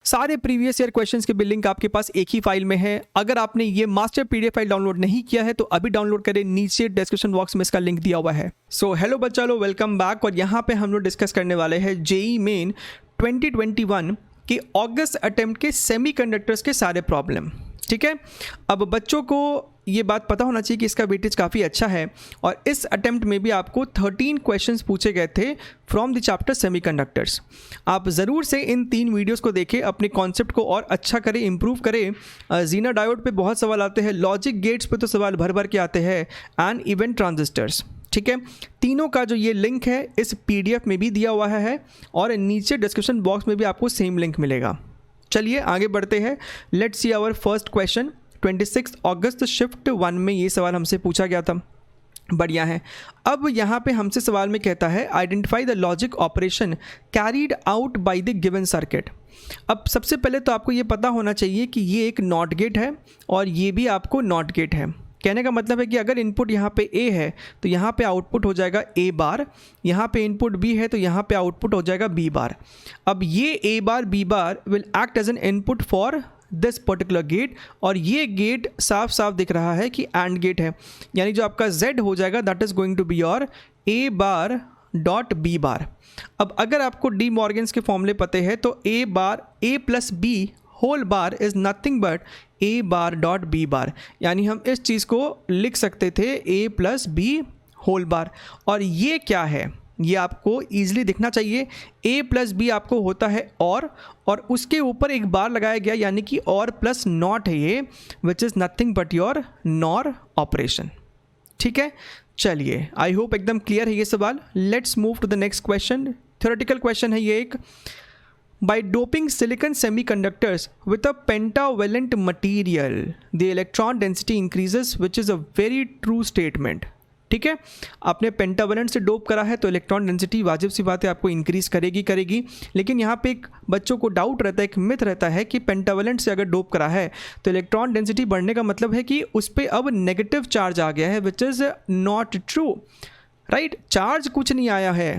सारे previous year questions के भी लिंक आपके पास एक ही फाइल में है। अगर आपने ये मास्टर पीडीएफ फाइल डाउनलोड नहीं किया है तो अभी डाउनलोड करें, नीचे डिस्क्रिप्शन बॉक्स में इसका लिंक दिया हुआ है। सो हेलो बच्चा लो, वेलकम बैक। और यहाँ पे हम लोग डिस्कस करने वाले हैं जेईई मेन 2021 के अगस्त अटेम्प्ट के सेमीकंडक्टर्स के सारे प्रॉब्लम। ठीक है, अब बच्चों को ये बात पता होना चाहिए कि इसका वेटेज काफ़ी अच्छा है और इस अटेम्प्ट में भी आपको 13 क्वेश्चंस पूछे गए थे फ्रॉम द चैप्टर सेमीकंडक्टर्स। आप ज़रूर से इन 3 वीडियोस को देखें, अपने कॉन्सेप्ट को और अच्छा करें, इंप्रूव करें। जीना डायोड पे बहुत सवाल आते हैं, लॉजिक गेट्स पे तो सवाल भर भर के आते हैं, एंड इवेंट ट्रांजिस्टर्स। ठीक है, तीनों का जो ये लिंक है इस पीडीएफ में भी दिया हुआ है और नीचे डिस्क्रिप्शन बॉक्स में भी आपको सेम लिंक मिलेगा। चलिए आगे बढ़ते हैं। Let's see our first question. 26 अगस्त शिफ्ट 1 में ये सवाल हमसे पूछा गया था। बढ़िया है। अब यहाँ पे हमसे सवाल में कहता है identify the logic operation carried out by the given circuit. अब सबसे पहले तो आपको ये पता होना चाहिए कि ये एक नॉट गेट है और ये भी आपको नॉट गेट है। कहने का मतलब है कि अगर इनपुट यहाँ पे A है तो यहाँ पे आउटपुट हो जाएगा A बार, यहाँ पे इनपुट B है तो यहाँ पे आउटपुट हो जाएगा B बार। अब ये A bar B bar will act as an input for this particular gate, और ये गेट साफ साफ दिख रहा है कि एंड गेट है, यानी जो आपका Z हो जाएगा that is going to be your A bar dot B bar. अब अगर आपको डी मॉर्गन्स के फॉर्मूले पते हैं तो A bar A plus B whole bar is nothing but A bar dot B bar, यानी हम इस चीज़ को लिख सकते थे A plus B whole bar. और ये क्या है, ये आपको ईजिली दिखना चाहिए। A प्लस B आपको होता है और उसके ऊपर एक बार लगाया गया, यानी कि और प्लस नॉट है ये, which is nothing but your nor operation. ठीक है, चलिए आई होप एकदम क्लियर है ये सवाल। Let's move to the next question. Theoretical question है ये एक। By doping silicon semiconductors with a pentavalent material, the electron density increases, which is a very true statement. ठीक है, आपने पेंटावेलेंट से डोप करा है तो इलेक्ट्रॉन डेंसिटी वाजिब सी बात है आपको इंक्रीज करेगी। लेकिन यहाँ पे एक बच्चों को डाउट रहता है, एक मिथ रहता है कि पेंटावेलेंट से अगर डोप करा है तो इलेक्ट्रॉन डेंसिटी बढ़ने का मतलब है कि उस पर अब नेगेटिव चार्ज आ गया है, which is not true. Right, charge कुछ नहीं आया है,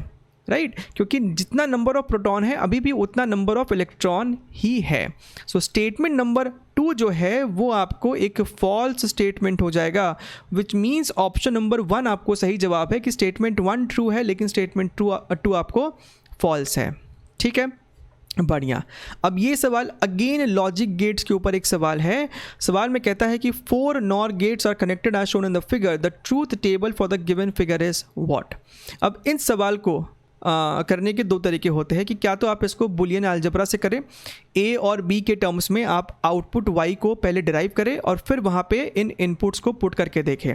राइट क्योंकि जितना नंबर ऑफ प्रोटॉन है अभी भी उतना नंबर ऑफ इलेक्ट्रॉन ही है। सो स्टेटमेंट नंबर 2 जो है वो आपको एक फॉल्स स्टेटमेंट हो जाएगा, विच मीन्स ऑप्शन नंबर 1 आपको सही जवाब है कि स्टेटमेंट 1 ट्रू है लेकिन स्टेटमेंट 2 आपको फॉल्स है। ठीक है, बढ़िया। अब ये सवाल अगेन लॉजिक गेट्स के ऊपर एक सवाल है। सवाल में कहता है कि 4 NOR gates are connected as shown in the figure, the truth table for the given figure is what. अब इन सवाल को करने के 2 तरीके होते हैं कि क्या तो आप इसको बुलियन अलजेब्रा से करें, A और B के टर्म्स में आप आउटपुट Y को पहले डिराइव करें और फिर वहाँ पे इन इनपुट्स को पुट करके देखें।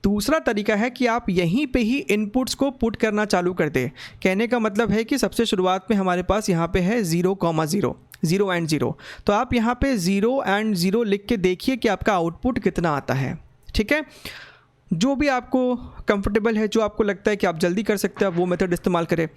दूसरा तरीका है कि आप यहीं पे ही इनपुट्स को पुट करना चालू कर दें। कहने का मतलब है कि सबसे शुरुआत में हमारे पास यहाँ पे है 0,0 0 एंड 0, तो आप यहाँ पे 0 एंड 0 लिख के देखिए कि आपका आउटपुट कितना आता है। ठीक है, जो भी आपको कंफर्टेबल है, जो आपको लगता है कि आप जल्दी कर सकते हैं, आप वो मेथड इस्तेमाल करें।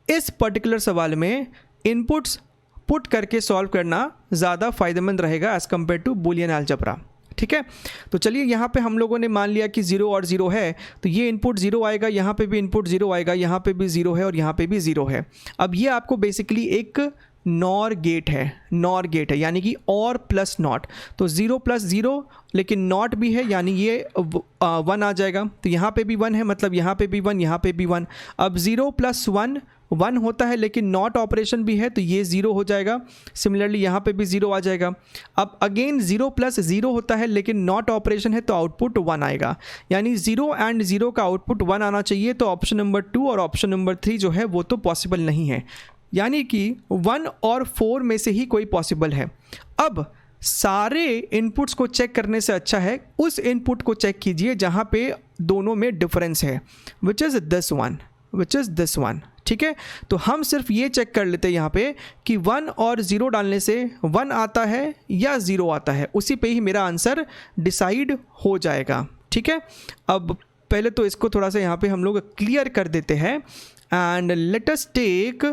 इस पर्टिकुलर सवाल में इनपुट्स पुट करके सॉल्व करना ज़्यादा फ़ायदेमंद रहेगा as compare to Boolean algebra. ठीक है, तो चलिए यहाँ पे हम लोगों ने मान लिया कि 0 और 0 है तो ये इनपुट 0 आएगा, यहाँ पे भी इनपुट 0 आएगा, यहाँ पे भी 0 है और यहाँ पे भी 0 है। अब ये आपको बेसिकली एक नॉर गेट है यानी कि और प्लस नॉट, तो 0 प्लस 0 लेकिन नॉट भी है यानी ये 1 आ जाएगा। तो यहाँ पे भी 1 है मतलब यहाँ पे भी 1, यहाँ पे भी 1। अब 0 प्लस 1 1 होता है लेकिन नॉट ऑपरेशन भी है तो ये 0 हो जाएगा। सिमिलरली यहाँ पे भी 0 आ जाएगा। अब अगेन 0 प्लस 0 होता है लेकिन नॉट ऑपरेशन है तो आउटपुट 1 आएगा, यानी 0 एंड 0 का आउटपुट 1 आना चाहिए। तो ऑप्शन नंबर 2 और ऑप्शन नंबर 3 जो है वो तो पॉसिबल नहीं है, यानी कि 1 और 4 में से ही कोई पॉसिबल है। अब सारे इनपुट्स को चेक करने से अच्छा है उस इनपुट को चेक कीजिए जहाँ पे दोनों में डिफरेंस है, विच इज़ दिस वन। ठीक है, तो हम सिर्फ ये चेक कर लेते हैं यहाँ पे कि 1 और 0 डालने से 1 आता है या 0 आता है, उसी पे ही मेरा आंसर डिसाइड हो जाएगा। ठीक है, अब पहले तो इसको थोड़ा सा यहाँ पे हम लोग क्लियर कर देते हैं and let us take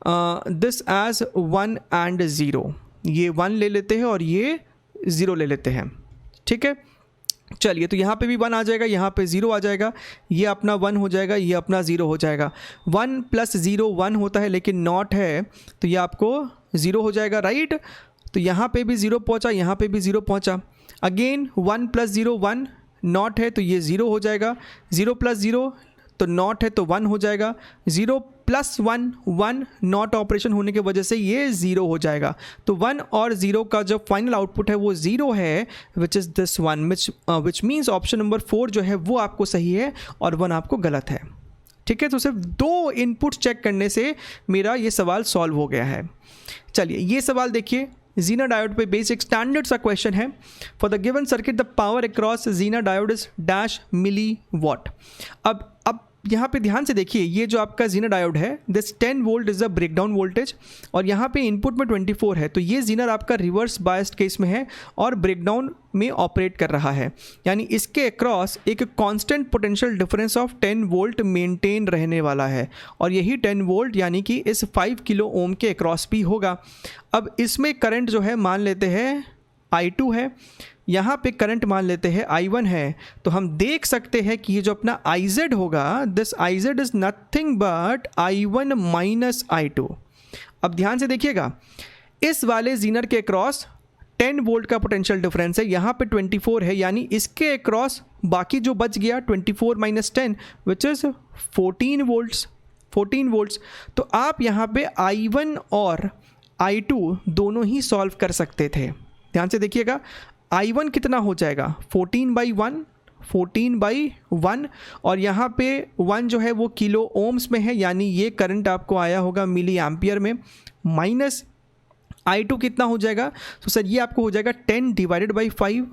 this as 1 and 0। ये 1 ले लेते हैं और ये 0 ले लेते हैं। ठीक है, चलिए तो यहाँ पे भी 1 आ जाएगा, यहाँ पे 0 आ जाएगा, ये अपना 1 हो जाएगा, ये अपना 0 हो जाएगा। 1 प्लस 0 1 होता है लेकिन नॉट है तो ये आपको 0 हो जाएगा, राइट। तो यहाँ पे भी 0 पहुँचा, यहाँ पे भी 0 पहुँचा। अगेन 1 + 0 1 नॉट है तो ये 0 हो जाएगा, 0 + 0 तो नॉट है तो 1 हो जाएगा, 0 + 1 1 नॉट ऑपरेशन होने की वजह से ये 0 हो जाएगा। तो 1 और 0 का जो फाइनल आउटपुट है वो 0 है, which is this one, which means option number 4 जो है वो आपको सही है और 1 आपको गलत है। ठीक है, तो सिर्फ 2 इनपुट चेक करने से मेरा ये सवाल सॉल्व हो गया है। चलिए ये सवाल देखिए, Zener diode पे बेसिक स्टैंडर्ड सा क्वेश्चन है। For the given circuit the power across Zener diode is dash milli watt. अब यहाँ पे ध्यान से देखिए, ये जो आपका Zener diode है, this 10 volt is a breakdown voltage और यहाँ पे इनपुट में 24 है, तो ये Zener आपका रिवर्स बायस्ड केस में है और ब्रेकडाउन में ऑपरेट कर रहा है, यानी इसके अक्रॉस एक constant potential difference of 10 volt maintain रहने वाला है और यही 10 वोल्ट यानी कि इस 5 किलो ओम के अक्रॉस भी होगा। अब इसमें करंट जो है मान लेते हैं I2 है, यहाँ पे करंट मान लेते हैं I1 है, तो हम देख सकते हैं कि ये जो अपना IZ होगा, this IZ is nothing but I1 minus I2। अब ध्यान से देखिएगा, इस वाले Zener के अक्रॉस 10 वोल्ट का पोटेंशियल डिफरेंस है, यहाँ पे 24 है, यानी इसके अक्रॉस बाकी जो बच गया 24 - 10 विच इज़ 14 वोल्ट्स। तो आप यहाँ पे I1 और I2 दोनों ही सॉल्व कर सकते थे। ध्यान से देखिएगा, I1 कितना हो जाएगा 14/1 और यहाँ पे 1 जो है वो किलो ओम्स में है, यानी ये करंट आपको आया होगा मिली एम्पियर में, माइनस I2 कितना हो जाएगा, तो सर ये आपको हो जाएगा 10/5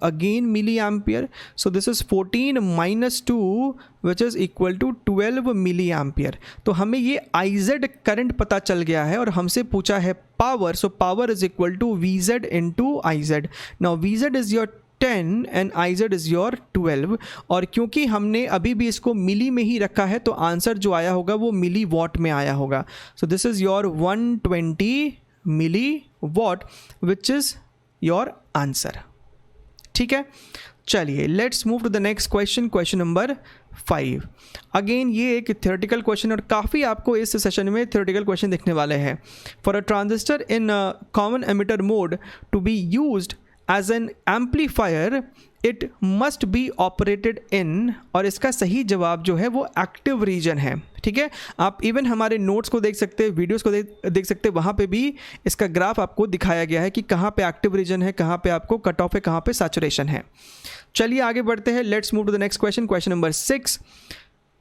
again milli ampere, so this is 14 - 2 which is equal to 12 milli ampere. तो हमें ये IZ करंट पता चल गया है और हमसे पूछा है power, so power is equal to VZ into IZ। Now VZ is your 10 and IZ is your 12 और क्योंकि हमने अभी भी इसको मिली में ही रखा है तो आंसर जो आया होगा वो मिली वॉट में आया होगा। So this is your 120 milli watt which is your answer. ठीक है, चलिए let's move to the next question, question number 5। Again ये एक थ्योरेटिकल क्वेश्चन और काफ़ी आपको इस सेशन में थ्योरेटिकल क्वेश्चन दिखने वाले हैं। For a transistor in common emitter mode to be used as an amplifier it must be operated in, और इसका सही जवाब जो है वो एक्टिव रीजन है। ठीक है, आप इवन हमारे नोट्स को देख सकते हैं, वीडियोस को देख सकते हैं, वहाँ पे भी इसका ग्राफ आपको दिखाया गया है कि कहाँ पे एक्टिव रीजन है, कहाँ पे आपको कट ऑफ है, कहाँ पे सैचुरेशन है। चलिए आगे बढ़ते हैं, let's move to the next question, question number 6।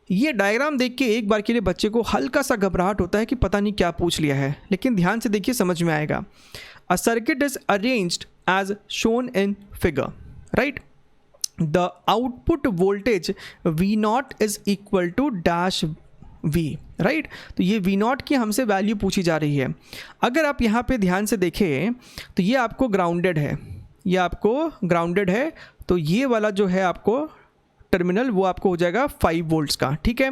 ये डायग्राम देख के एक बार के लिए बच्चे को हल्का सा घबराहट होता है कि पता नहीं क्या पूछ लिया है, लेकिन ध्यान से देखिए समझ में आएगा। A circuit is arranged as shown in figure, right? The output voltage V0 is equal to dash V, right? तो ये V0 की हमसे वैल्यू पूछी जा रही है। अगर आप यहाँ पे ध्यान से देखें तो ये आपको ग्राउंडेड है, ये आपको ग्राउंडेड है, तो ये वाला जो है आपको टर्मिनल वो आपको हो जाएगा 5 वोल्ट्स का। ठीक है,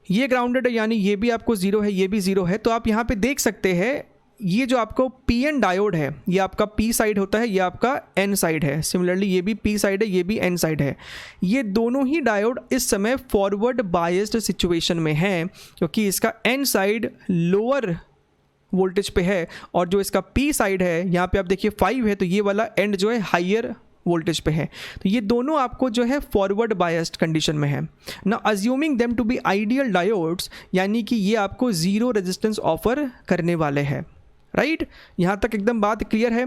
ये ग्राउंडेड है यानी ये भी आपको 0 है, ये भी 0 है। तो आप यहाँ पे देख सकते हैं ये जो आपको PN डायोड है, ये आपका P साइड होता है, ये आपका N साइड है। सिमिलरली ये भी P साइड है, ये भी N साइड है। ये दोनों ही डायोड इस समय फॉरवर्ड बायस्ड सिचुएशन में है, क्योंकि इसका N साइड लोअर वोल्टेज पे है और जो इसका P साइड है, यहाँ पे आप देखिए 5 है, तो ये वाला एंड जो है हायर वोल्टेज पे है। तो ये दोनों आपको जो है फॉरवर्ड बायस्ड कंडीशन में है ना। Assuming them to be ideal diodes, यानी कि ये आपको 0 रेजिस्टेंस ऑफर करने वाले हैं, राइट? यहाँ तक एकदम बात क्लियर है।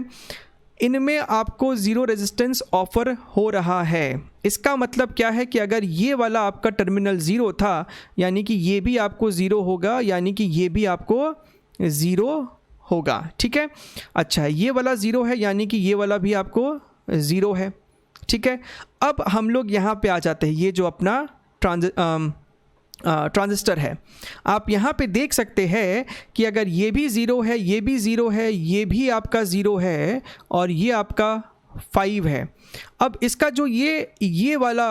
इनमें आपको 0 रेजिस्टेंस ऑफर हो रहा है। इसका मतलब क्या है कि अगर ये वाला आपका टर्मिनल 0 था, यानी कि ये भी आपको 0 होगा, यानी कि ये भी आपको 0 होगा। ठीक है, अच्छा ये वाला 0 है, यानी कि ये वाला भी आपको 0 है। ठीक है, अब हम लोग यहाँ पे आ जाते हैं। ये जो अपना ट्रांजिस्टर है, आप यहाँ पे देख सकते हैं कि अगर ये भी 0 है, ये भी 0 है, ये भी आपका 0 है और ये आपका 5 है। अब इसका जो ये वाला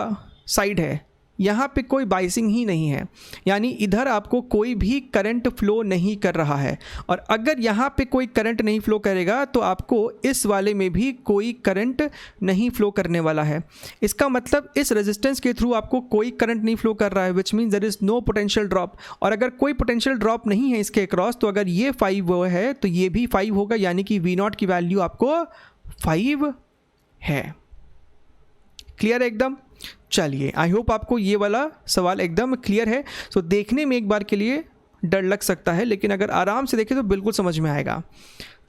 साइड है, यहाँ पे कोई बाइसिंग ही नहीं है, यानी इधर आपको कोई भी करंट फ्लो नहीं कर रहा है। और अगर यहाँ पे कोई करंट नहीं फ्लो करेगा तो आपको इस वाले में भी कोई करंट नहीं फ्लो करने वाला है। इसका मतलब इस रेजिस्टेंस के थ्रू आपको कोई करंट नहीं फ्लो कर रहा है, which means there is no potential drop. और अगर कोई पोटेंशियल ड्रॉप नहीं है इसके अक्रॉस, तो अगर ये 5 है तो ये भी 5 होगा, यानी कि V0 की वैल्यू आपको 5 है। क्लियर है एकदम? चलिए, आई होप आपको ये वाला सवाल एकदम क्लियर है। सो देखने में एक बार के लिए डर लग सकता है, लेकिन अगर आराम से देखें तो बिल्कुल समझ में आएगा।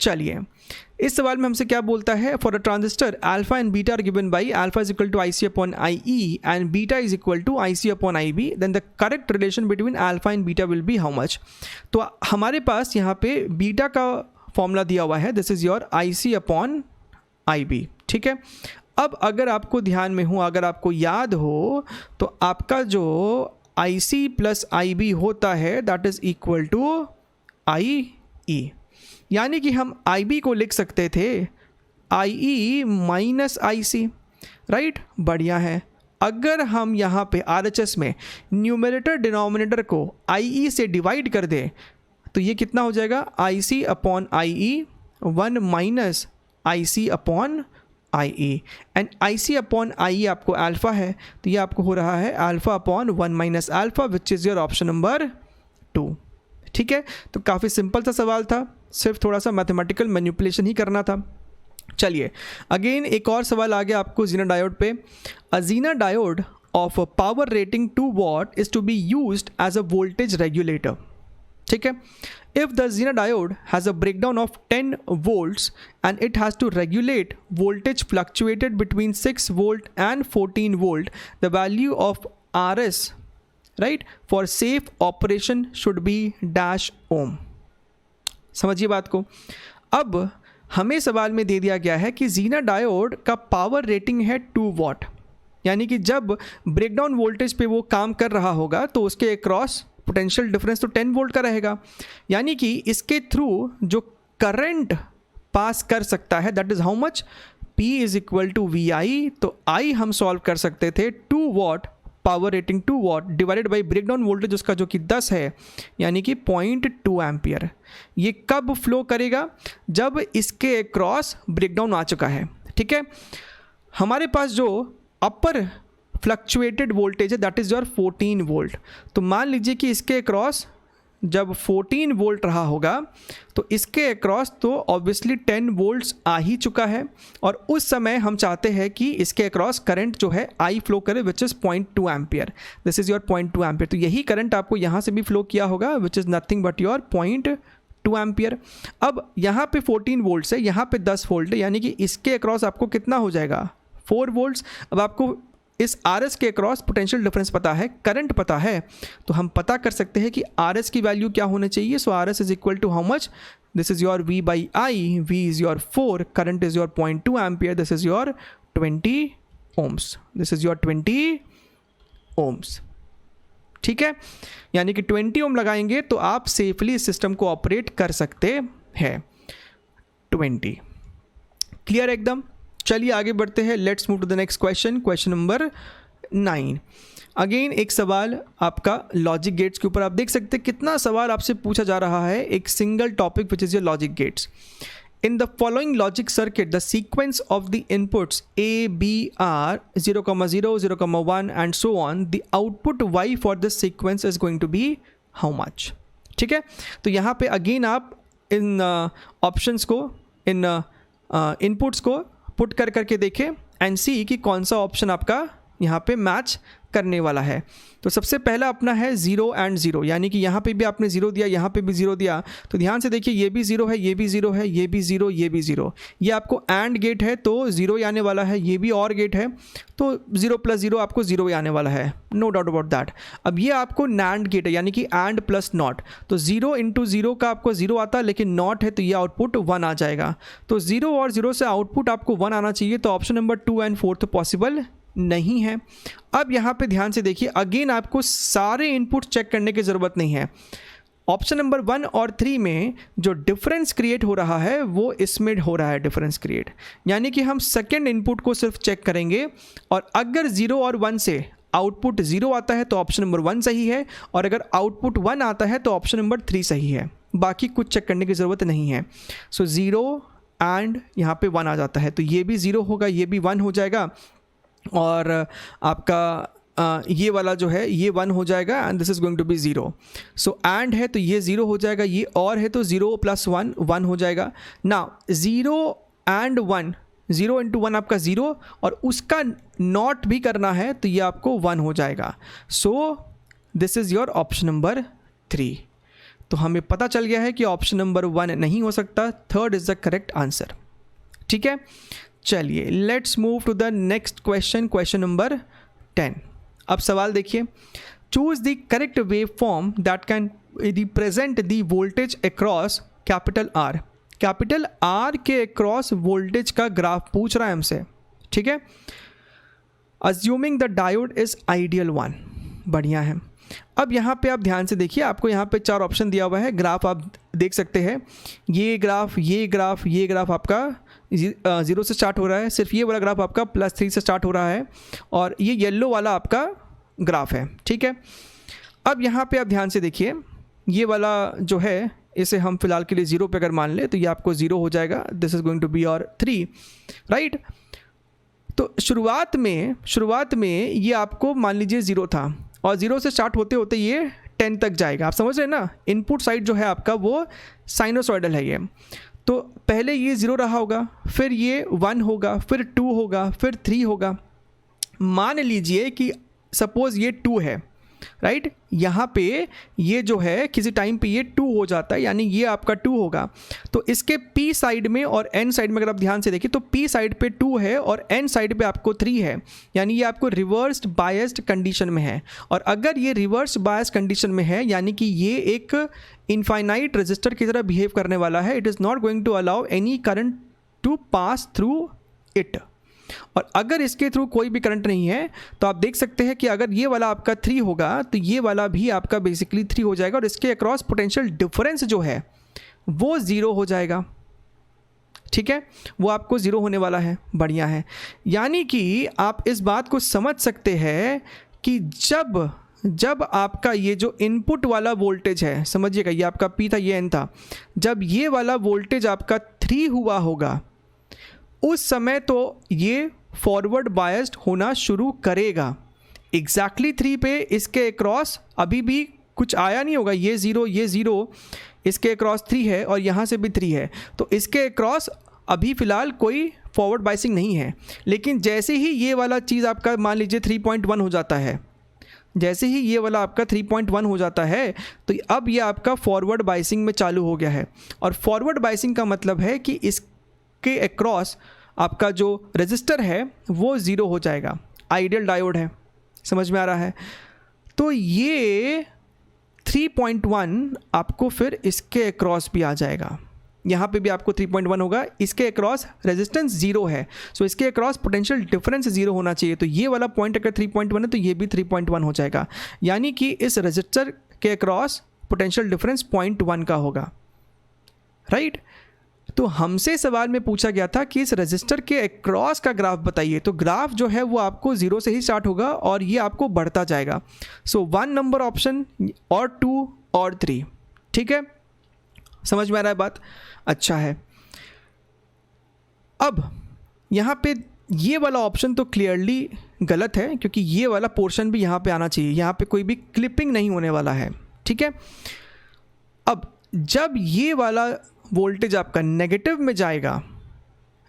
चलिए, इस सवाल में हमसे क्या बोलता है, for a transistor alpha and beta are given by alpha is equal to IC upon IE and beta is equal to IC upon IB, then the correct relation between alpha and beta will be how much. तो हमारे पास यहाँ पे beta का formula दिया हुआ है, this is your IC upon IB, ठीक है। अब अगर आपको ध्यान में हो, अगर आपको याद हो, तो आपका जो IC प्लस IB होता है that is equal to IE, यानी कि हम IB को लिख सकते थे IE माइनस IC, राइट। बढ़िया है। अगर हम यहाँ पे RHS में न्यूमरेटर डिनोमिनेटर को IE से डिवाइड कर दे तो ये कितना हो जाएगा, IC upon IE 1 minus IC upon IE, and IC upon IE आपको अल्फ़ा है, तो ये आपको हो रहा है alpha upon 1 minus alpha, which is your option number 2, ठीक है। तो काफ़ी सिंपल सा सवाल था, सिर्फ थोड़ा सा मैथमेटिकल मैनिपुलेशन ही करना था। चलिए, अगेन एक और सवाल आ गया आपको ज़ीनर डायोड पे। A zener diode of power rating 2 watt is to be used as a voltage regulator, ठीक है। If the Zener diode has a breakdown of 10 volts and it has to regulate voltage fluctuated between 6 volt and 14 volt, the value of RS, right, for safe operation should be dash ohm. समझिए बात को। अब हमें सवाल में दे दिया गया है कि Zener डायोड का पावर रेटिंग है 2 वॉट, यानी कि जब ब्रेकडाउन वोल्टेज पे वो काम कर रहा होगा तो उसके अक्रॉस पोटेंशियल डिफरेंस तो 10 वोल्ट का रहेगा, यानी कि इसके थ्रू जो करंट पास कर सकता है that is how much, P is equal to VI। तो I हम सॉल्व कर सकते थे 2 watt power rating 2 watt divided by breakdown voltage उसका जो कि 10 है, यानी कि 0.2 एम्पियर। ये कब फ्लो करेगा, जब इसके अक्रॉस ब्रेकडाउन आ चुका है, ठीक है। हमारे पास जो अपर फ्लक्चुएटेड वोल्टेज है दैट इज़ योर 14 वोल्ट। तो मान लीजिए कि इसके अक्रॉस जब 14 वोल्ट रहा होगा तो इसके अक्रॉस तो ऑब्वियसली 10 वोल्ट्स आ ही चुका है, और उस समय हम चाहते हैं कि इसके अक्रॉस करंट जो है I फ्लो करे which is 0.2 ampere, this is your 0.2 ampere. तो यही करंट आपको यहाँ से भी फ्लो किया होगा which is nothing but your 0.2 ampere. अब यहाँ पे 14 वोल्ट है, यहाँ पे 10 वोल्ट है, यानी कि इसके अक्रॉस आपको कितना हो जाएगा, 4 वोल्ट्स। अब आपको इस RS के अक्रॉस पोटेंशियल डिफरेंस पता है, करंट पता है, तो हम पता कर सकते हैं कि RS की वैल्यू क्या होनी चाहिए। So RS is equal to how much, this is your V by I, V is your 4, current is your 0.2 ampere, this is your 20 ohms, this is your 20 ohms, ठीक है। यानी कि 20 ओम लगाएंगे तो आप सेफली इस सिस्टम को ऑपरेट कर सकते हैं। 20 क्लियर एकदम। चलिए आगे बढ़ते हैं, let's move to the next question, question number 9। Again एक सवाल आपका लॉजिक गेट्स के ऊपर। आप देख सकते हैं कितना सवाल आपसे पूछा जा रहा है एक single topic which is your logic gates. In the following logic circuit the sequence of the inputs A, B are 0,0, 0,1 and so on, the output Y for this sequence is going to be how much, ठीक है। तो यहाँ पे again आप इन options को, इन inputs को put कर करके देखें एंड सी कि कौन सा ऑप्शन आपका यहाँ पे मैच करने वाला है। तो सबसे पहला अपना है 0 एंड 0, यानी कि यहाँ पे भी आपने 0 दिया, यहाँ पे भी 0 दिया। तो ध्यान से देखिए, ये भी 0 है, ये भी 0 है, ये भी 0, ये भी 0। ये आपको एंड गेट है तो 0 ही आने वाला है, ये भी और गेट है तो 0 प्लस 0 आपको 0 ही आने वाला है, नो डाउट अबाउट दैट। अब ये आपको नैंड गेट है, यानी कि एंड प्लस नॉट, तो 0 इंटू 0 का आपको 0 आता है, लेकिन नॉट है तो ये आउटपुट 1 आ जाएगा। तो 0 और 0 से आउटपुट आपको 1 आना चाहिए, तो ऑप्शन नंबर 2 एंड 4 तो पॉसिबल नहीं है। अब यहाँ पे ध्यान से देखिए, अगेन आपको सारे इनपुट चेक करने की ज़रूरत नहीं है। ऑप्शन नंबर 1 और 3 में जो डिफरेंस क्रिएट हो रहा है वो इसमें हो रहा है डिफरेंस क्रिएट, यानी कि हम सेकेंड इनपुट को सिर्फ चेक करेंगे, और अगर 0 और 1 से आउटपुट 0 आता है तो ऑप्शन नंबर 1 सही है, और अगर आउटपुट 1 आता है तो ऑप्शन नंबर 3 सही है। बाकी कुछ चेक करने की ज़रूरत नहीं है। सो 0 एंड यहाँ पे 1 आ जाता है, तो ये भी 0 होगा, ये भी 1 हो जाएगा, और आपका ये वाला जो है ये 1 हो जाएगा and this is going to be 0। So and है तो ये 0 हो जाएगा, ये और है तो 0 + 1 1 हो जाएगा। नाउ 0 एंड 1, 0 × 1 आपका 0, और उसका नॉट भी करना है तो ये आपको 1 हो जाएगा। सो this is your option number 3। तो हमें पता चल गया है कि ऑप्शन नंबर 1 नहीं हो सकता, 3rd is the correct answer. ठीक है, चलिए let's move to the next question, question number 10। अब सवाल देखिए, choose the correct wave form that can represent the voltage across capital R. Capital R के अक्रॉस वोल्टेज का ग्राफ पूछ रहा है हमसे। ठीक है, assuming the diode is ideal 1। बढ़िया है। अब यहाँ पे आप ध्यान से देखिए, आपको यहाँ पे 4 ऑप्शन दिया हुआ है, ग्राफ आप देख सकते हैं। ये ग्राफ, ये ग्राफ, ये ग्राफ आपका 0 से स्टार्ट हो रहा है, सिर्फ ये वाला ग्राफ आपका +3 से स्टार्ट हो रहा है, और ये येलो वाला आपका ग्राफ है। ठीक है, अब यहाँ पे आप ध्यान से देखिए, ये वाला जो है इसे हम फिलहाल के लिए 0 पे अगर मान ले तो ये आपको 0 हो जाएगा, this is going to be your 3, right. तो शुरुआत में ये आपको मान लीजिए 0 था, और 0 से स्टार्ट होते होते ये 10 तक जाएगा। आप समझ रहे हैं ना, इनपुट साइड जो है आपका वो साइनोसॉइडल है ये। तो पहले ये 0 रहा होगा, फिर ये 1 होगा, फिर 2 होगा, फिर 3 होगा। मान लीजिए कि सपोज़ ये 2 है, राइट। यहाँ पे ये जो है किसी टाइम पे ये 2 हो जाता है, यानी ये आपका 2 होगा। तो इसके P साइड में और N साइड में अगर आप ध्यान से देखिए तो P साइड पे 2 है और N साइड पे आपको 3 है, यानी ये आपको रिवर्स्ड बायस्ड कंडीशन में है। और अगर ये रिवर्स बायस कंडीशन में है, यानी कि ये एक इनफाइनाइट रजिस्टर की तरह बिहेव करने वाला है। It is not going to allow any current to pass through it. और अगर इसके थ्रू कोई भी करंट नहीं है तो आप देख सकते हैं कि अगर ये वाला आपका 3 होगा तो ये वाला भी आपका बेसिकली 3 हो जाएगा, और इसके अक्रॉस पोटेंशियल डिफरेंस जो है वो 0 हो जाएगा। ठीक है, वो आपको 0 होने वाला है। बढ़िया है, यानी कि आप इस बात को समझ सकते हैं कि जब आपका ये जो इनपुट वाला वोल्टेज है, समझिएगा ये आपका P था, ये N था, जब ये वाला वोल्टेज आपका 3 हुआ होगा उस समय तो ये फॉरवर्ड बायस्ड होना शुरू करेगा। एग्जैक्टली 3 पे इसके अक्रॉस अभी भी कुछ आया नहीं होगा, ये 0 इसके अक्रॉस 3 है और यहाँ से भी 3 है, तो इसके अक्रॉस अभी फ़िलहाल कोई फॉरवर्ड बायसिंग नहीं है। लेकिन जैसे ही ये वाला चीज़ आपका मान लीजिए 3.1 हो जाता है, जैसे ही ये वाला आपका 3.1 हो जाता है तो अब ये आपका फॉरवर्ड बायसिंग में चालू हो गया है। और फॉरवर्ड बायसिंग का मतलब है कि इसके अक्रॉस आपका जो रजिस्टर है वो 0 हो जाएगा। आइडियल डायोड है, समझ में आ रहा है। तो ये 3.1 आपको फिर इसके अक्रॉस भी आ जाएगा, यहाँ पे भी आपको 3.1 होगा, इसके अक्रॉस रेजिस्टेंस 0 है, सो इसके अक्रॉस पोटेंशियल डिफरेंस 0 होना चाहिए। तो ये वाला पॉइंट अगर 3.1 है तो ये भी 3.1 हो जाएगा, यानी कि इस रजिस्टर के अक्रॉस पोटेंशियल डिफरेंस 0.1 का होगा, राइट। तो हमसे सवाल में पूछा गया था कि इस रजिस्टर के अक्रॉस का ग्राफ बताइए, तो ग्राफ जो है वो आपको 0 से ही स्टार्ट होगा और ये आपको बढ़ता जाएगा। सो 1 नंबर ऑप्शन और 2 और 3, ठीक है, समझ में आ रहा है बात। अच्छा है, अब यहाँ पे ये वाला ऑप्शन तो क्लियरली गलत है, क्योंकि ये वाला पोर्शन भी यहाँ पे आना चाहिए, यहाँ पे कोई भी क्लिपिंग नहीं होने वाला है, ठीक है। अब जब ये वाला वोल्टेज आपका नेगेटिव में जाएगा,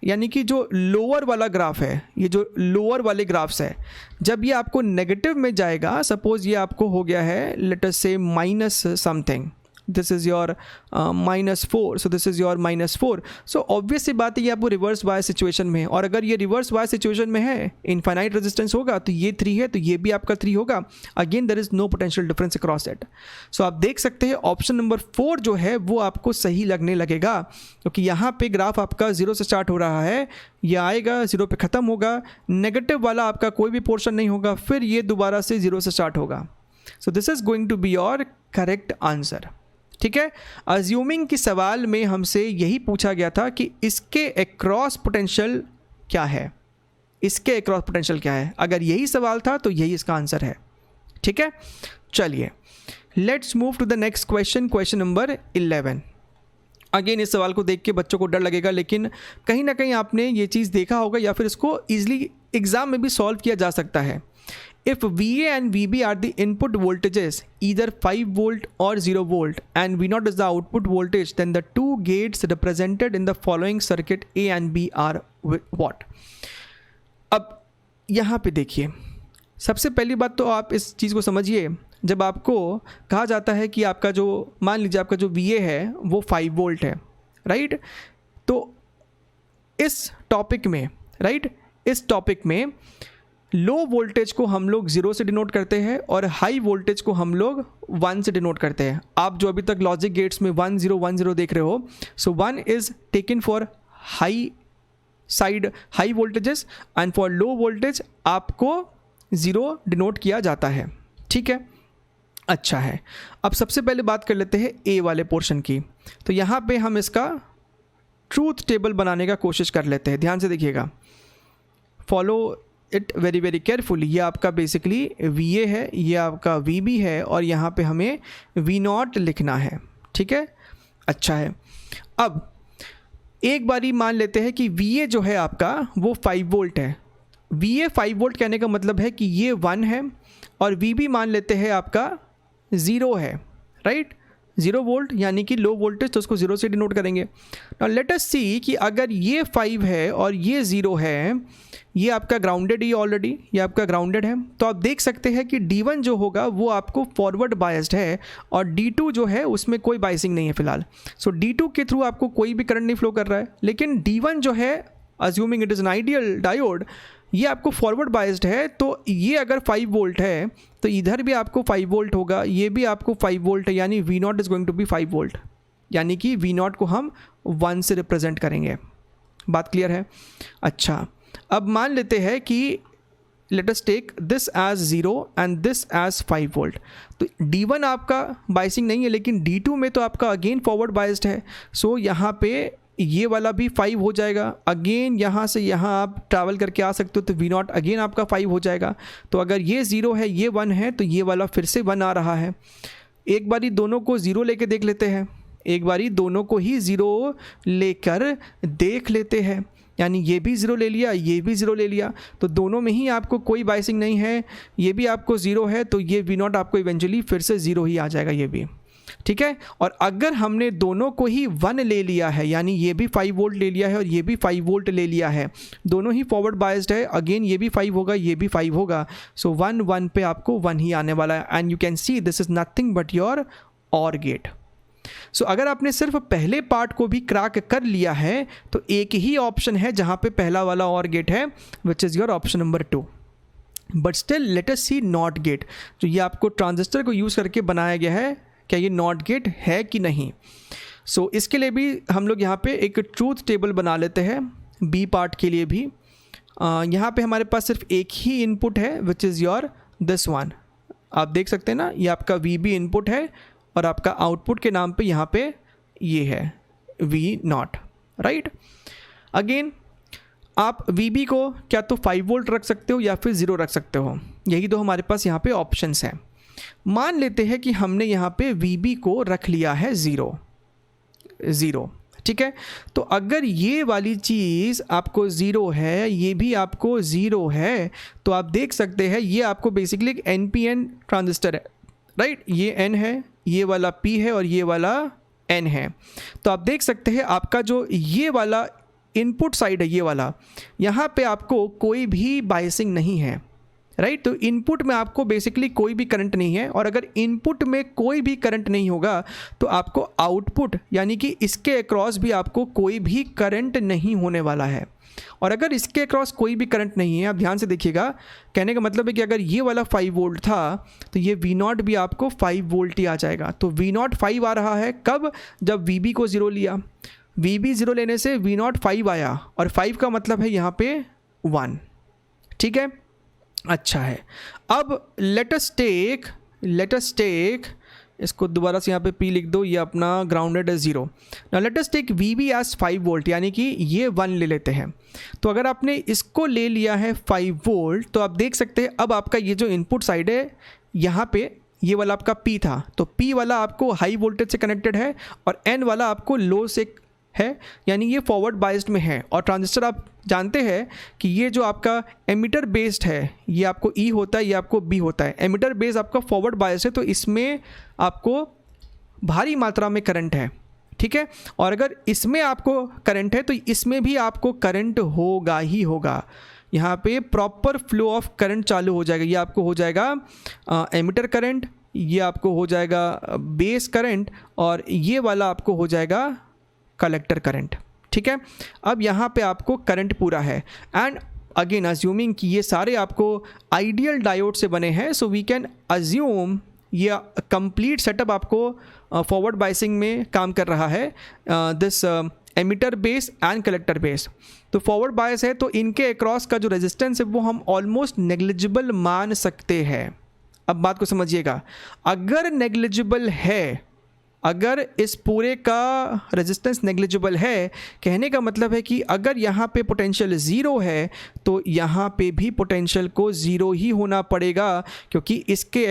यानी कि जो लोअर वाला ग्राफ है, ये जो लोअर वाले ग्राफ्स है, जब ये आपको नेगेटिव में जाएगा, सपोज ये आपको हो गया है लेट अस से minus something, this is your -4, so this is your -4। So obvious सी बात है ये आपको रिवर्स बायस सिचुएशन में है, और अगर ये रिवर्स बायस सिचुएशन में है, इनफाइनाइट रेजिस्टेंस होगा, तो ये 3 है तो ये भी आपका 3 होगा। Again there is no potential difference across it. So आप देख सकते हैं ऑप्शन नंबर 4 जो है वो आपको सही लगने लगेगा, क्योंकि यहाँ पे ग्राफ आपका 0 से स्टार्ट हो रहा है, ये आएगा 0 पे ख़त्म होगा, नेगेटिव वाला आपका कोई भी पोर्शन नहीं होगा, फिर ये दोबारा से 0 से स्टार्ट होगा। So this is going to be your correct answer, ठीक है। अज्यूमिंग कि सवाल में हमसे यही पूछा गया था कि इसके अक्रॉस पोटेंशियल क्या है, इसके अक्रॉस पोटेंशियल क्या है। अगर यही सवाल था तो यही इसका आंसर है। ठीक है, चलिए let's move to the next question, question number 11। Again इस सवाल को देख के बच्चों को डर लगेगा, लेकिन कहीं ना कहीं आपने ये चीज़ देखा होगा या फिर इसको ईजिली एग्जाम में भी सॉल्व किया जा सकता है। If VA and VB are the input voltages, either 5 volt or 0 volt, and V0 is the output voltage, then the two gates represented in the following circuit A and B are what? अब यहाँ पे देखिए, सबसे पहली बात तो आप इस चीज़ को समझिए, जब आपको कहा जाता है कि आपका जो, मान लीजिए आपका जो VA है वो 5 वोल्ट है, राइट। तो इस टॉपिक में, राइट, इस टॉपिक में लो वोल्टेज को हम लोग 0 से डिनोट करते हैं और हाई वोल्टेज को हम लोग 1 से डिनोट करते हैं। आप जो अभी तक लॉजिक गेट्स में 1 0 1 0 देख रहे हो, सो 1 is taken for high side, high voltages, and for low voltage आपको 0 डिनोट किया जाता है। ठीक है, अच्छा है। अब सबसे पहले बात कर लेते हैं ए वाले पोर्शन की। तो यहाँ पे हम इसका ट्रूथ टेबल बनाने का कोशिश कर लेते हैं। ध्यान से देखिएगा, follow it very very carefully. ये आपका बेसिकली VA है, ये आपका VB है, और यहाँ पे हमें V0 लिखना है। ठीक है, अच्छा है। अब एक बारी मान लेते हैं कि VA जो है आपका वो 5 वोल्ट है। VA 5 वोल्ट कहने का मतलब है कि ये 1 है, और VB मान लेते हैं आपका 0 है, राइट, 0 वोल्ट यानी कि लो वोल्टेज, तो उसको 0 से डिनोट करेंगे। नाउ लेट अस सी कि अगर ये 5 है और ये 0 है, ये आपका ग्राउंडेड ही ऑलरेडी, ये आपका ग्राउंडेड है, तो आप देख सकते हैं कि D1 जो होगा वो आपको फॉरवर्ड बायस्ड है, और D2 जो है उसमें कोई बायसिंग नहीं है फिलहाल। सो D2 के थ्रू आपको कोई भी करंट नहीं फ्लो कर रहा है, लेकिन D1 जो है, assuming it is an ideal diode, ये आपको फॉरवर्ड बायस्ड है। तो ये अगर 5 वोल्ट है तो इधर भी आपको 5 वोल्ट होगा, ये भी आपको 5 वोल्ट है, यानी V0 is going to be 5 volt, यानी कि V0 को हम 1 से रिप्रेजेंट करेंगे। बात क्लियर है? अच्छा, अब मान लेते हैं कि let us take this as 0 and this as 5 volt. तो D1 आपका बायसिंग नहीं है, लेकिन D2 में तो आपका अगेन फॉरवर्ड बायस्ड है। सो यहाँ पे ये वाला भी 5 हो जाएगा। अगेन यहाँ से यहाँ आप ट्रैवल करके आ सकते हो, तो V0 अगेन आपका 5 हो जाएगा। तो अगर ये 0 है, ये 1 है, तो ये वाला फिर से 1 आ रहा है। एक बारी दोनों को 0 लेके देख लेते हैं, एक बारी दोनों को ही 0 लेकर देख लेते हैं, यानी ये भी 0 ले लिया, ये भी 0 ले लिया, तो दोनों में ही आपको कोई बायसिंग नहीं है। ये भी आपको 0 है, तो ये V0 आपको इवेंचुअली फिर से 0 ही आ जाएगा, ये भी। ठीक है, और अगर हमने दोनों को ही 1 ले लिया है, यानी ये भी 5 वोल्ट ले लिया है और ये भी 5 वोल्ट ले लिया है, दोनों ही फॉरवर्ड बायस्ड है, अगेन ये भी 5 होगा, ये भी 5 होगा। सो 1 1 पे आपको 1 ही आने वाला है, and you can see this is nothing but your OR gate. So अगर आपने सिर्फ पहले पार्ट को भी क्रैक कर लिया है, तो एक ही ऑप्शन है जहाँ पे पहला वाला OR गेट है, which is your option number 2। But still let us see NOT gate, जो ये आपको ट्रांजिस्टर को यूज़ करके बनाया गया है, क्या ये NOT गेट है कि नहीं। सो इसके लिए भी हम लोग यहाँ पे एक ट्रूथ टेबल बना लेते हैं, बी पार्ट के लिए भी। यहाँ पे हमारे पास सिर्फ एक ही इनपुट है, which is your this one. आप देख सकते हैं ना, ये आपका VB इनपुट है, और आपका आउटपुट के नाम पे यहाँ पे ये है V0, राइट। अगेन आप VB को क्या तो 5 वोल्ट रख सकते हो या फिर 0 रख सकते हो, यही तो हमारे पास यहाँ पे ऑप्शंस हैं। मान लेते हैं कि हमने यहाँ पे VB को रख लिया है 0, ठीक है। तो अगर ये वाली चीज़ आपको 0 है, ये भी आपको 0 है, तो आप देख सकते हैं ये आपको बेसिकली एक NPN ट्रांजिस्टर है, राइट। ये N है, ये वाला P है, और ये वाला N है। तो आप देख सकते हैं आपका जो ये वाला इनपुट साइड है, ये वाला, यहाँ पे आपको कोई भी बायसिंग नहीं है, राइट। तो इनपुट में आपको बेसिकली कोई भी करंट नहीं है, और अगर इनपुट में कोई भी करंट नहीं होगा तो आपको आउटपुट यानी कि इसके अक्रॉस भी आपको कोई भी करंट नहीं होने वाला है। और अगर इसके अक्रॉस कोई भी करंट नहीं है, आप ध्यान से देखिएगा, कहने का मतलब है कि अगर ये वाला 5 वोल्ट था तो ये V0 भी आपको 5 वोल्ट ही आ जाएगा। तो V0 5 आ रहा है कब, जब VB को 0 लिया, VB 0 लेने से V0 5 आया, और 5 का मतलब है यहाँ पे 1, ठीक है। अच्छा है, अब लेट अस टेक इसको दोबारा से यहाँ पे P लिख दो, ये अपना ग्राउंडेड है 0। Now let us take VB as 5 volt, यानी कि ये 1 ले लेते हैं। तो अगर आपने इसको ले लिया है 5 वोल्ट, तो आप देख सकते हैं अब आपका ये जो इनपुट साइड है यहाँ पे ये वाला आपका P था, तो P वाला आपको हाई वोल्टेज से कनेक्टेड है और N वाला आपको लो से है, यानी ये फॉरवर्ड बाइस्ड में है। और ट्रांजिस्टर आप जानते हैं कि ये जो आपका एमिटर बेस्ड है, ये आपको E होता है, ये आपको B होता है। एमिटर बेस्ड आपका फॉरवर्ड बाइस्ड है, तो इसमें आपको भारी मात्रा में करंट है, ठीक है। और अगर इसमें आपको करंट है तो इसमें भी आपको करंट होगा ही होगा। यहाँ पे प्रॉपर फ्लो ऑफ करंट चालू हो जाएगा। ये आपको हो जाएगा एमिटर करंट, ये आपको हो जाएगा बेस करंट, और ये वाला आपको हो जाएगा कलेक्टर करंट, ठीक है। अब यहाँ पे आपको करंट पूरा है, एंड अगेन अज्यूमिंग कि ये सारे आपको आइडियल डायोड से बने हैं, सो वी कैन अज्यूम ये कंप्लीट सेटअप आपको फॉरवर्ड बाइसिंग में काम कर रहा है, this emitter base and collector base. तो फॉरवर्ड बायस है तो इनके अक्रॉस का जो रेजिस्टेंस है वो हम ऑलमोस्ट नेग्लिजिबल मान सकते हैं। अब बात को समझिएगा, अगर नेग्लिजिबल है, अगर इस पूरे का रेजिस्टेंस नेग्लिजिबल है, कहने का मतलब है कि अगर यहाँ पे पोटेंशियल ज़ीरो है तो यहाँ पे भी पोटेंशियल को ज़ीरो ही होना पड़ेगा, क्योंकि इसके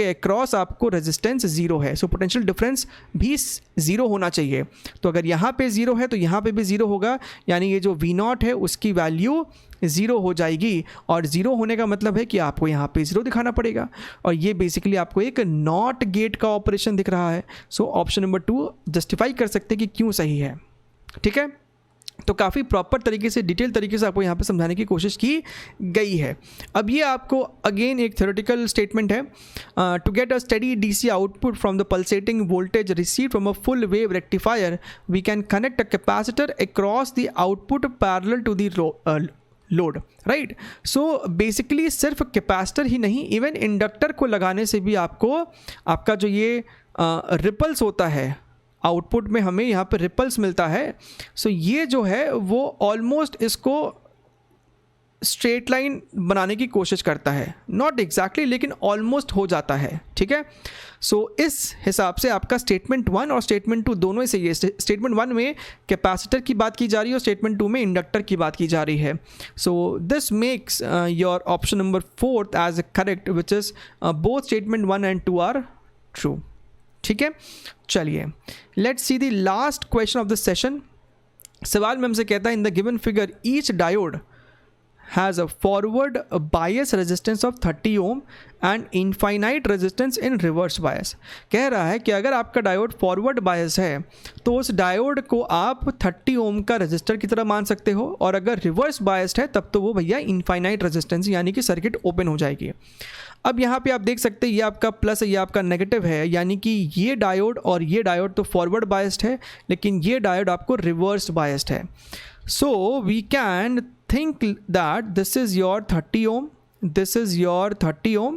अक्रॉस आपको रेजिस्टेंस ज़ीरो है, सो पोटेंशियल डिफरेंस भी ज़ीरो होना चाहिए। तो अगर यहाँ पे ज़ीरो है तो यहाँ पे भी ज़ीरो होगा, यानी ये जो V0 है उसकी वैल्यू ज़ीरो हो जाएगी, और ज़ीरो होने का मतलब है कि आपको यहाँ पे ज़ीरो दिखाना पड़ेगा, और ये बेसिकली आपको एक नॉट गेट का ऑपरेशन दिख रहा है। सो ऑप्शन नंबर 2 जस्टिफाई कर सकते हैं कि क्यों सही है, ठीक है। तो काफ़ी प्रॉपर तरीके से, डिटेल तरीके से आपको यहाँ पे समझाने की कोशिश की गई है। अब ये आपको अगेन एक थ्योरेटिकल स्टेटमेंट है, to get a steady DC output from the pulsating voltage receive from a full wave rectifier we can connect a capacitor across the output parallel to the load, right. So basically सिर्फ कैपेसिटर ही नहीं, even inductor को लगाने से भी आपको आपका जो ये रिपल्स होता है, आउटपुट में हमें यहाँ पे रिपल्स मिलता है। सो ये जो है वो ऑलमोस्ट इसको स्ट्रेट लाइन बनाने की कोशिश करता है, नॉट एग्जैक्टली लेकिन ऑलमोस्ट हो जाता है, ठीक है। सो इस हिसाब से आपका स्टेटमेंट 1 और स्टेटमेंट 2 दोनों से, ये स्टेटमेंट 1 में कैपेसिटर की बात की जा रही है और स्टेटमेंट 2 में इंडक्टर की बात की जा रही है। So this makes your option number 4 as correct, which is both statement 1 and 2 are true, ठीक है। चलिए let's see the last question of this session. सवाल में हमसे कहता है, in the given figure each diode has a forward bias resistance of 30 ohm and infinite resistance in reverse bias। कह रहा है कि अगर आपका डायोड फॉरवर्ड बायस है तो उस डायोड को आप 30 ओम का रेजिस्टर की तरह मान सकते हो, और अगर रिवर्स बायस्ड है तब तो वो भैया इनफाइनाइट रेजिस्टेंस, यानी कि सर्किट ओपन हो जाएगी। अब यहाँ पे आप देख सकते हैं ये आपका प्लस है, ये आपका नेगेटिव है, यानी कि ये डायोड और ये डायोड तो फॉरवर्ड बायस्ड है, लेकिन ये डायोड आपको रिवर्स बायस्ड है। So we can think that this is your 30 ohm, this is your 30 ohm,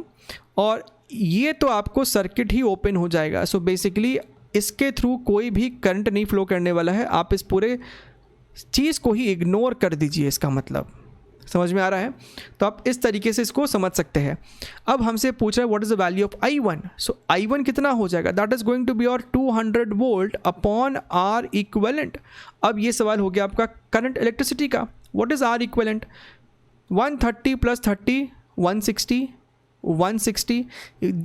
और ये तो आपको सर्किट ही ओपन हो जाएगा। सो बेसिकली इसके थ्रू कोई भी करंट नहीं फ्लो करने वाला है, आप इस पूरे चीज़ को ही इग्नोर कर दीजिए, इसका मतलब समझ में आ रहा है। तो आप इस तरीके से इसको समझ सकते हैं। अब हमसे पूछ रहा है what is the value of I1। सो I1 कितना हो जाएगा, that is going to be your 200 volt upon R equivalent. अब ये सवाल हो गया आपका करंट इलेक्ट्रिसिटी का। व्हाट इज़ R इक्विवेलेंट, 130 + 30 160,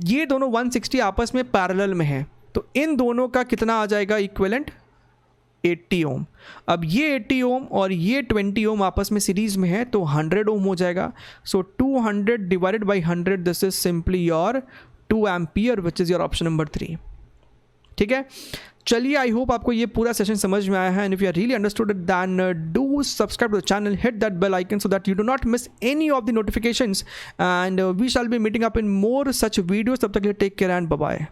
ये दोनों 160 आपस में पैरेलल में है, तो इन दोनों का कितना आ जाएगा इक्विवेलेंट, 80 ओम। अब ये 80 ओम और ये 20 ओम आपस में सीरीज में है, तो 100 ओम हो जाएगा। सो 200 divided by 100, this is simply your 2 ampere, which is your option number 3, ठीक है। चलिए, आई होप आपको ये पूरा सेशन समझ में आया है, and if you are really understood it then do subscribe to the channel, hit that bell icon so that you do not miss any of the notifications, and we shall be meeting up in more such videos. तब तक के लिए take care and bye bye.